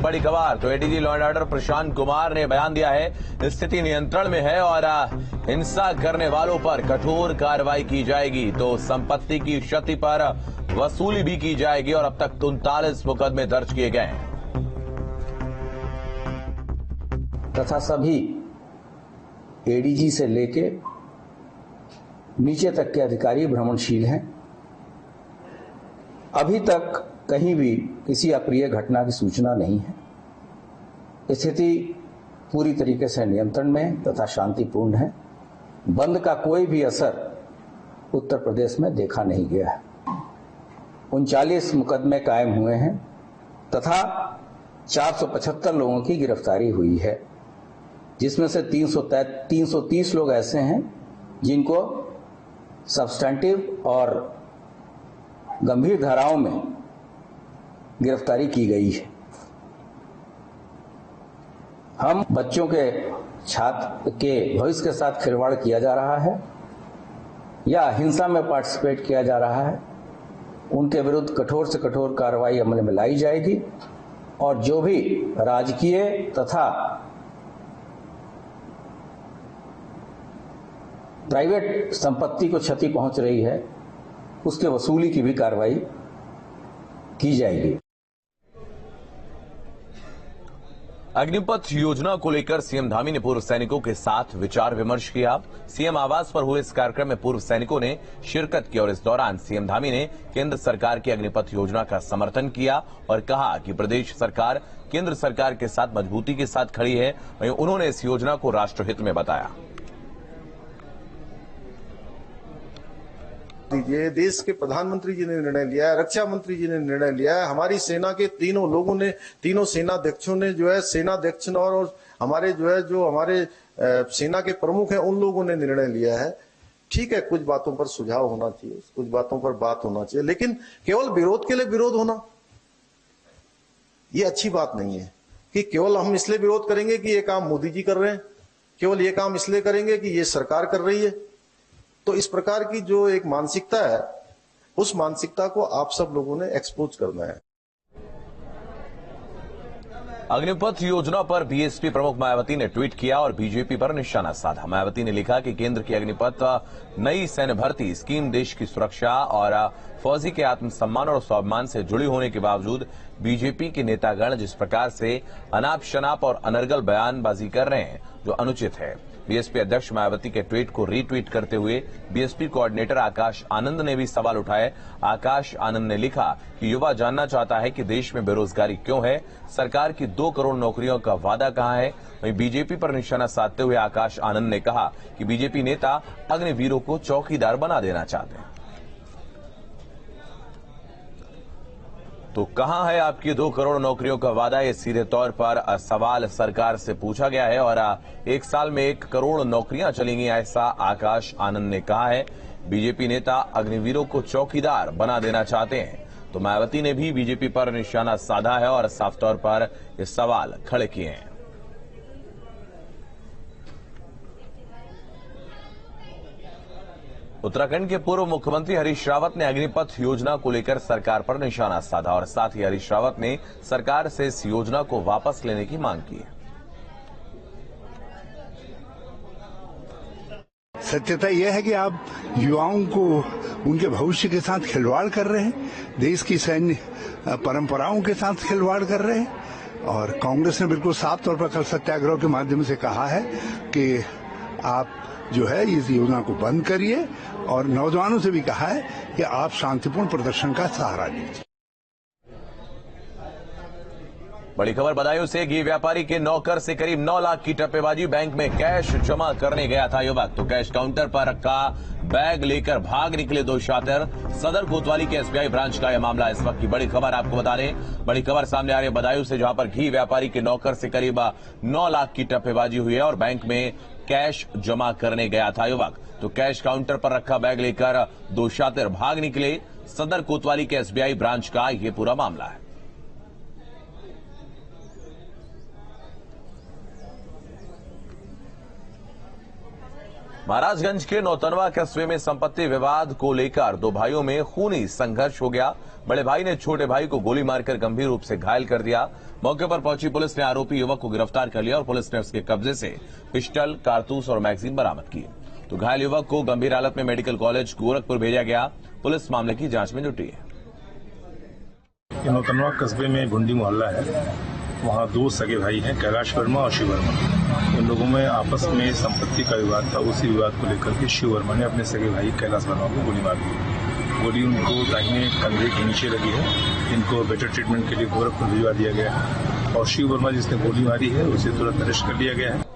बड़ी खबर तो ADG law and order Prashant Kumar ने बयान दिया है, स्थिति नियंत्रण में है और हिंसा करने वालों पर कठोर कार्रवाई की जाएगी, तो संपत्ति की क्षति पर वसूली भी की जाएगी और अब तक 39 मुकदमे दर्ज किए गए हैं। तथा सभी एडीजी से लेके नीचे तक के अधिकारी भ्रमणशील हैं। अभी तक कहीं भी किसी अप्रिय घटना की सूचना नहीं है। स्थिति पूरी तरीके से नियंत्रण में तथा शांतिपूर्ण है। बंद का कोई भी असर उत्तर प्रदेश में देखा नहीं गया है। 39 मुकदमे कायम हुए हैं तथा 475 लोगों की गिरफ्तारी हुई है, जिसमें से 330 लोग ऐसे हैं जिनको सब्सटेंटिव और गंभीर धाराओं में गिरफ्तारी की गई है। हम बच्चों के छात्र के भविष्य के साथ खिलवाड़ किया जा रहा है या हिंसा में पार्टिसिपेट किया जा रहा है, उनके विरुद्ध कठोर से कठोर कार्रवाई अमल में लाई जाएगी और जो भी राजकीय तथा प्राइवेट संपत्ति को क्षति पहुंच रही है, उसके वसूली की भी कार्रवाई की जाएगी। अग्निपथ योजना को लेकर सीएम धामी ने पूर्व सैनिकों के साथ विचार विमर्श किया। सीएम आवास पर हुए इस कार्यक्रम में पूर्व सैनिकों ने शिरकत की और इस दौरान सीएम धामी ने केंद्र सरकार की अग्निपथ योजना का समर्थन किया और कहा कि प्रदेश सरकार केंद्र सरकार के साथ मजबूती के साथ खड़ी है। वहीं उन्होंने इस योजना को राष्ट्रहित में बताया। ये देश के प्रधानमंत्री जी ने निर्णय लिया है, रक्षा मंत्री जी ने निर्णय लिया है, हमारी सेना के तीनों लोगों ने, तीनों सेनाध्यक्षों ने जो है, सेनाध्यक्ष और हमारे जो हमारे सेना के प्रमुख हैं, उन लोगों ने निर्णय लिया है। ठीक है, कुछ बातों पर सुझाव होना चाहिए, कुछ बातों पर बात होना चाहिए, लेकिन केवल विरोध के लिए विरोध होना ये अच्छी बात नहीं है कि केवल हम इसलिए विरोध करेंगे कि ये काम मोदी जी कर रहे हैं, केवल ये काम इसलिए करेंगे कि ये सरकार कर रही है। तो इस प्रकार की जो एक मानसिकता है, उस मानसिकता को आप सब लोगों ने एक्सपोज करना है। अग्निपथ योजना पर बीएसपी प्रमुख मायावती ने ट्वीट किया और बीजेपी पर निशाना साधा। मायावती ने लिखा कि केंद्र की अग्निपथ नई सैन्य भर्ती स्कीम देश की सुरक्षा और फौजी के आत्मसम्मान और स्वाभिमान से जुड़ी होने के बावजूद बीजेपी के नेतागण जिस प्रकार से अनाप शनाप और अनर्गल बयानबाजी कर रहे हैं, जो अनुचित है। बीएसपी अध्यक्ष मायावती के ट्वीट को रीट्वीट करते हुए बीएसपी कोऑर्डिनेटर आकाश आनंद ने भी सवाल उठाए। आकाश आनंद ने लिखा कि युवा जानना चाहता है कि देश में बेरोजगारी क्यों है, सरकार की 2 करोड़ नौकरियों का वादा कहां है। वहीं बीजेपी पर निशाना साधते हुए आकाश आनंद ने कहा कि बीजेपी नेता अग्निवीरों को चौकीदार बना देना चाहते हैं। तो कहां है आपकी 2 करोड़ नौकरियों का वादा, ये सीधे तौर पर सवाल सरकार से पूछा गया है और 1 साल में 1 करोड़ नौकरियां चलेंगी, ऐसा आकाश आनंद ने कहा है। बीजेपी नेता अग्निवीरों को चौकीदार बना देना चाहते हैं, तो मायावती ने भी बीजेपी पर निशाना साधा है और साफ तौर पर ये सवाल खड़े किए हैं। उत्तराखंड के पूर्व मुख्यमंत्री हरीश रावत ने अग्निपथ योजना को लेकर सरकार पर निशाना साधा और साथ ही हरीश रावत ने सरकार से इस योजना को वापस लेने की मांग की है। सत्यता यह है कि आप युवाओं को उनके भविष्य के साथ खिलवाड़ कर रहे हैं, देश की सैन्य परंपराओं के साथ खिलवाड़ कर रहे हैं। और कांग्रेस ने बिल्कुल साफ तौर पर कल सत्याग्रह के माध्यम से कहा है कि आप जो है इस योजना को बंद करिए और नौजवानों से भी कहा है कि आप शांतिपूर्ण प्रदर्शन का सहारा लीजिए। बड़ी खबर बदायूं से, घी व्यापारी के नौकर से करीब 9 लाख की टप्पेबाजी। बैंक में कैश जमा करने गया था युवक, तो कैश काउंटर पर रखा बैग लेकर भाग निकले 2 शातिर। सदर कोतवाली के एसबीआई ब्रांच का यह मामला। इस वक्त की बड़ी खबर आपको बता दें, बड़ी खबर सामने आ रही है बदायूं से, जहां पर घी व्यापारी के नौकर से करीब 9 लाख की टप्पेबाजी हुई है और बैंक में कैश जमा करने गया था युवक, तो कैश काउंटर पर रखा बैग लेकर 2 शातिर भाग निकले। सदर कोतवाली के एसबीआई ब्रांच का यह पूरा मामला है। महाराजगंज के नौतनवा कस्बे में संपत्ति विवाद को लेकर दो भाइयों में खूनी संघर्ष हो गया। बड़े भाई ने छोटे भाई को गोली मारकर गंभीर रूप से घायल कर दिया। मौके पर पहुंची पुलिस ने आरोपी युवक को गिरफ्तार कर लिया और पुलिस ने उसके कब्जे से पिस्टल, कारतूस और मैगजीन बरामद की। तो घायल युवक को गंभीर हालत में मेडिकल कॉलेज गोरखपुर भेजा गया। पुलिस मामले की जांच में जुटी है। नौतनवा कस्बे में गुंडी मोहल्ला है, वहाँ दो सगे भाई हैं, कैलाश वर्मा और शिव वर्मा। इन लोगों में आपस में संपत्ति का विवाद था। उसी विवाद को लेकर के शिव वर्मा ने अपने सगे भाई कैलाश वर्मा को गोली मार दी। गोली उनको दाहिने कंधे के नीचे लगी है। इनको बेटर ट्रीटमेंट के लिए गोरखपुर भिजवा दिया गया है और शिव वर्मा जिसने गोली मारी है उसे तुरंत अरेस्ट कर लिया गया है।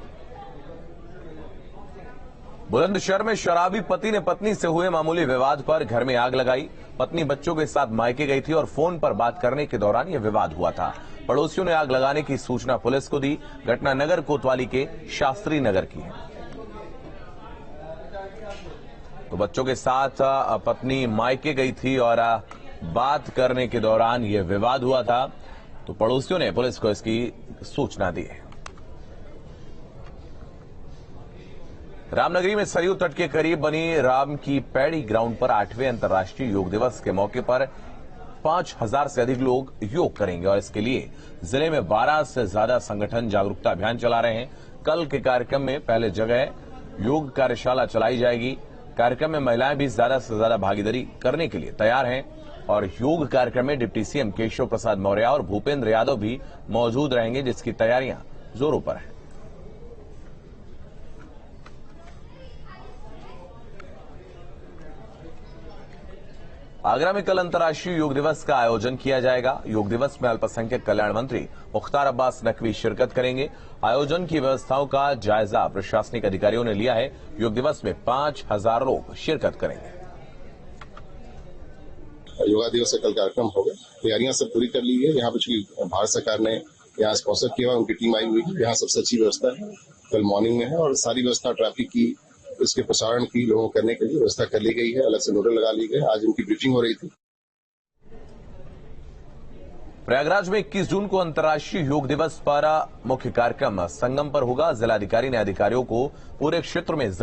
बुलंदशहर में शराबी पति ने पत्नी से हुए मामूली विवाद पर घर में आग लगाई। पत्नी बच्चों के साथ मायके गई थी और फोन पर बात करने के दौरान यह विवाद हुआ था। पड़ोसियों ने आग लगाने की सूचना पुलिस को दी। घटना नगर कोतवाली के शास्त्री नगर की है। तो बच्चों के साथ पत्नी मायके गई थी और बात करने के दौरान यह विवाद हुआ था। तो पड़ोसियों ने पुलिस को इसकी सूचना दी है। रामनगरी में सरयू तट के करीब बनी राम की पैड़ी ग्राउंड पर 8वें अंतर्राष्ट्रीय योग दिवस के मौके पर 5000 से अधिक लोग योग करेंगे और इसके लिए जिले में 12 से ज्यादा संगठन जागरूकता अभियान चला रहे हैं। कल के कार्यक्रम में पहले जगह योग कार्यशाला चलाई जाएगी। कार्यक्रम में महिलाएं भी ज्यादा से ज्यादा भागीदारी करने के लिए तैयार हैं और योग कार्यक्रम में डिप्टी सीएम केशव प्रसाद मौर्य और भूपेंद्र यादव भी मौजूद रहेंगे, जिसकी तैयारियां जोरों पर हैं। आगरा में कल अंतर्राष्ट्रीय योग दिवस का आयोजन किया जाएगा। योग दिवस में अल्पसंख्यक कल्याण मंत्री मुख्तार अब्बास नकवी शिरकत करेंगे। आयोजन की व्यवस्थाओं का जायजा प्रशासनिक अधिकारियों ने लिया है। योग दिवस में 5000 लोग शिरकत करेंगे। योगा दिवस का कल कार्यक्रम होगा। तैयारियां सब पूरी कर ली है। यहाँ पर भारत सरकार ने यहाँ स्पॉन्सर किया हुआ, उनकी टीम आई हुई है। यहाँ सबसे अच्छी व्यवस्था है, कल मॉर्निंग में है और सारी व्यवस्था ट्रैफिक की, इसके प्रसारण की लोगों करने के लिए व्यवस्था कर ली गई है। अलग से नोडल लगा ली गए। आज उनकी ब्रीफिंग हो रही थी। प्रयागराज में 21 जून को अंतर्राष्ट्रीय योग दिवस पर मुख्य कार्यक्रम संगम पर होगा। जिलाधिकारी ने अधिकारियों को पूरे क्षेत्र में